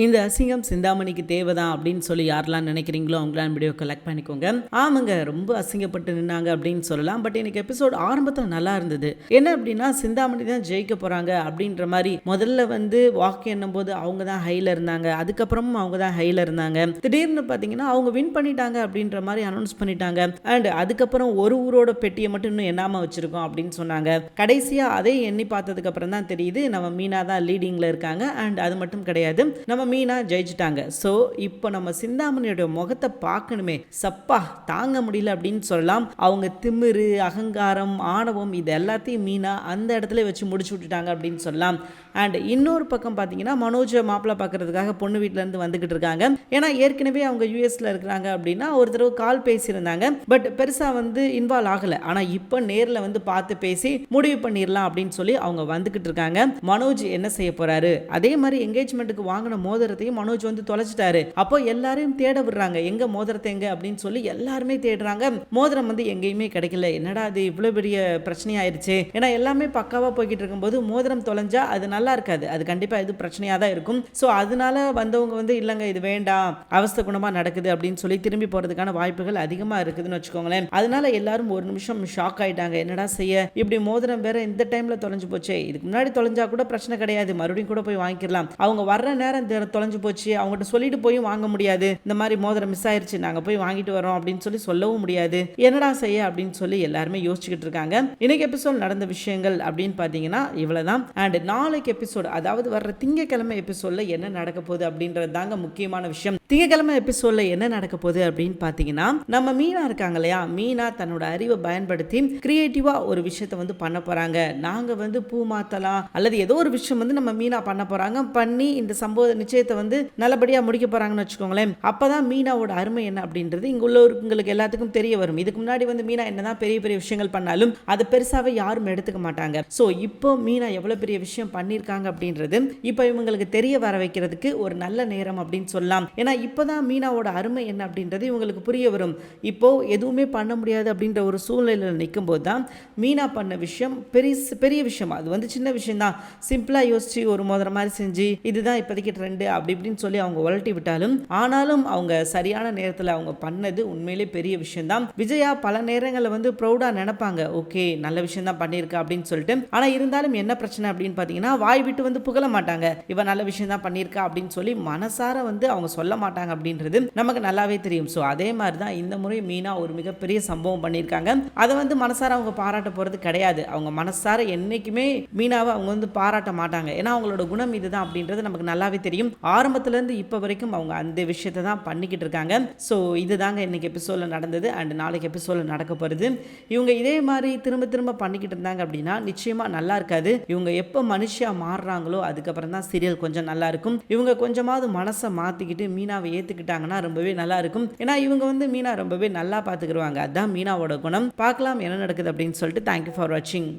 இந்த அசிங்கம் சிந்தாமணிக்கு தேவைதான் அப்படின்னு சொல்லி யாரெல்லாம் நினைக்கிறீங்களோ அவங்களாம் வீடியோ கலெக்ட் பண்ணிக்கோங்க. ஆமாங்க, ரொம்ப அசிங்கப்பட்டு நின்னாங்க அப்படின்னு சொல்லலாம். பட் எனக்கு எபிசோட் ஆரம்பத்தில் நல்லா இருந்தது. என்ன அப்படின்னா, சிந்தாமணி தான் ஜெயிக்க போறாங்க அப்படின்ற மாதிரி முதல்ல வாக்கு எண்ணும் போது அவங்க தான் ஹைல இருந்தாங்க, அதுக்கப்புறமும் அவங்க தான் ஹைல இருந்தாங்க. திடீர்னு பார்த்தீங்கன்னா அவங்க வின் பண்ணிட்டாங்க அப்படின்ற மாதிரி அனௌன்ஸ் பண்ணிட்டாங்க. அண்ட் அதுக்கப்புறம் ஒரு ஊரோட பெட்டியை மட்டும் இன்னும் எண்ணாம வச்சிருக்கோம் அப்படின்னு சொன்னாங்க. கடைசியா அதை எண்ணி பார்த்ததுக்கு அப்புறம் தான் தெரியுது நம்ம மீனா தான் லீடிங்ல இருக்காங்க. அண்ட் அது மட்டும் கிடையாது, நம்ம மீனா ஜெயிச்சிட்டாங்க. ஸோ இப்போ நம்ம சிந்தாமணியோட முகத்தை பார்க்கணுமே, சப்பா தாங்க முடியல அப்படின்னு சொல்லலாம். அவங்க திமிரு, அகங்காரம், ஆணவம் இது எல்லாத்தையும் மீனா அந்த இடத்துல வச்சு முடிச்சு விட்டுட்டாங்க அப்படின்னு சொல்லலாம். அண்ட் இன்னொரு பக்கம் பார்த்தீங்கன்னா, மனோஜை மாப்பிள்ளை பார்க்கறதுக்காக பொண்ணு வீட்டிலேருந்து வந்துக்கிட்டு இருக்காங்க. ஏன்னா ஏற்கனவே அவங்க யூஎஸ்ல இருக்கிறாங்க அப்படின்னா ஒரு தடவை கால் பேசியிருந்தாங்க. பட் பெருசாக இன்வால்வ் ஆகலை. ஆனால் இப்போ நேரில் பார்த்து பேசி முடிவு பண்ணிடலாம் அப்படின்னு சொல்லி அவங்க வந்துக்கிட்டு இருக்காங்க. மனோஜ் என்ன செய்ய போறாரு? அதே மாதிரி என்கேஜ்மெண்ட்டுக்கு வாங்கின மோதிரத்தையும் மனோஜ் தொலைச்சிட்டாரு. அப்போ எல்லாரையும் தேட விடுறாங்க, எங்க மோதிரத்தை எங்க அப்படின்னு சொல்லி எல்லாருமே தேடுறாங்க. மோதிரம் எங்கேயுமே கிடைக்கல. என்னடா அது இவ்வளவு பெரிய பிரச்சனையாயிருச்சு. ஏன்னா எல்லாமே பக்காவா போய்கிட்டு இருக்கும்போது மோதிரம் தொலைஞ்சா அது நல்லா இருக்காது, அது கண்டிப்பா இது பிரச்சனையா தான் இருக்கும். ஸோ அதனால வந்தவங்க இல்லைங்க இது வேண்டாம், அவஸ்தை குணமா நடக்குது அப்படின்னு சொல்லி திரும்பி போறதுக்கான வாய்ப்புகள் அதிகமா இருக்குதுன்னு வச்சுக்கோங்களேன். அதனால எல்லாரும் ஒரு நிமிஷம் ஷாக் ஆயிட்டாங்க. என்னடா செய்ய, இப்படி மோதிரம் வேற இந்த டைம்ல தொலைஞ்சு போச்சு, இதுக்கு முன்னாடி தொலைஞ்சா கூட பிரச்சனை கிடையாது, மறுபடியும் கூட போய் வாங்கிக்கலாம். அவங்க வர்ற நேரம் தொலைஞ்சு போச்சு, அவங்ககிட்ட சொல்லிட்டு போய் வாங்க முடியாது, இந்த மாதிரி மோதிரம் மிஸ் ஆயிருச்சு, நாங்க போய் வாங்கிட்டு வரோம் அப்படின்னு சொல்லவும் முடியாது. என்னடா செய்ய அப்படின்னு சொல்லி எல்லாருமே யோசிச்சுக்கிட்டு இருக்காங்க. இன்னைக்கு எபிசோட் நடந்த விஷயங்கள் அப்படின்னு பாத்தீங்கன்னா இவ்வளவுதான். அண்ட் நாளைக்கு எபிசோட், அதாவது வர்ற திங்கக்கிழமை எபிசோட்ல என்ன நடக்க போகுது அப்படின்றது தாங்க முக்கியமான விஷயம். திங்கக்கிழமை எபிசோட்ல என்ன நடக்க போகுது அப்படின்னு பாத்தீங்கன்னா, நம்ம மீனா இருக்காங்க இல்லையா, மீனா தன்னோட அறிவை பயன்படுத்தி கிரியேட்டிவா ஒரு விஷயத்தை பண்ண போறாங்க. நாங்க பூ மாத்தலாம் அல்லது ஏதோ ஒரு விஷயம் நம்ம மீனா பண்ண போறாங்க. பண்ணி இந்த சம்பவ நிச்சயத்தை நல்லபடியா முடிக்க போறாங்கன்னு வச்சுக்கோங்களேன். அப்பதான் மீனாவோட அருமை என்ன அப்படின்றது இங்க உள்ளவங்களுக்கு எல்லாத்துக்கும் தெரிய வரும். இதுக்கு முன்னாடி மீனா என்னதான் பெரிய பெரிய விஷயங்கள் பண்ணாலும் அதை பெருசாவே யாரும் எடுத்துக்க மாட்டாங்க. சோ இப்போ மீனா எவ்வளவு பெரிய விஷயம் பண்ணிருக்காங்க அப்படின்றது இப்போ இவங்களுக்கு தெரிய வர வைக்கிறதுக்கு ஒரு நல்ல நேரம் அப்படின்னு சொல்லலாம். ஏன்னா இப்பதான் மீனாவோட அருமை என்ன அப்படின்றது இவங்களுக்கு புரிய வரும். இப்போ எதுவுமே பண்ண முடியாது அப்படின்ற ஒரு சூழ்நிலையில் நிற்கும் போது தான் மீனா பண்ண விஷயம் பெரிய விஷயம். அது சின்ன விஷயம் தான், சிம்பிளா யோசிச்சு ஒரு மோதிரம் மாதிரி செஞ்சு இதுதான் இப்போதைக்கு ட்ரெண்டு அப்படி இப்படின்னு சொல்லி அவங்க உலட்டி விட்டாலும், ஆனாலும் அவங்க சரியான நேரத்தில் அவங்க பண்ணது உண்மையிலே பெரிய விஷயம் தான். விஜயா பல நேரங்களில் ப்ரௌடா நினைப்பாங்க, ஓகே நல்ல விஷயம் தான் பண்ணியிருக்கா அப்படின்னு சொல்லிட்டு. ஆனா இருந்தாலும் என்ன பிரச்சனை அப்படின்னு பார்த்தீங்கன்னா, வாய் விட்டு புகழ மாட்டாங்க, இவன் நல்ல விஷயம் தான் பண்ணியிருக்கா அப்படின்னு சொல்லி மனசார அவங்க சொல்ல மாட்டாங்க அப்படின்றது நமக்கு நல்லாவே தெரியும். ஸோ அதே மாதிரி தான் இந்த முறை மீனா ஒரு மிகப்பெரிய சம்பவம் பண்ணியிருக்காங்க. அதை மனசார அவங்க பாராட்ட போறது கிடையாது. அவங்க மனசார என்னைக்குமே மீனாவை அவங்க பாராட்ட மாட்டாங்க. ஏன்னா அவங்களோட குணம் இதுதான் அப்படின்றது நமக்கு நல்லாவே தெரியும். ஆரம்பத்துல இருந்து இப்ப வரைக்கும் அவங்க அந்த விஷயத்தை தான் பண்ணிக்கிட்டு இருக்காங்க. ஸோ இதுதாங்க இன்னைக்கு எபிசோட்ல நடந்தது. அண்ட் நாளைக்கு எபிசோட்ல நடக்க போறது. இவங்க இதே மாதிரி திரும்ப திரும்ப பண்ணிக்கிட்டு இருந்தாங்க அப்படின்னா நிச்சயமா நல்லா இருக்காது. இவங்க எப்போ மனுஷியா மாறுறாங்களோ அதுக்கப்புறம் தான் சீரியல் கொஞ்சம் நல்லா இருக்கும். இவங்க கொஞ்சமாவது மனசை மாத்திக்கிட்டு மீனாவை ஏத்துக்கிட்டாங்கன்னா ரொம்பவே நல்லா இருக்கும். ஏன்னா இவங்க மீனா ரொம்பவே நல்லா பாத்துக்கிடுவாங்க. அதுதான் மீனாவோட குணம். பார்க்கலாம் என்ன நடக்குது அப்படின்னு சொல்லிட்டு. தேங்க்யூ ஃபார் வாட்சிங்.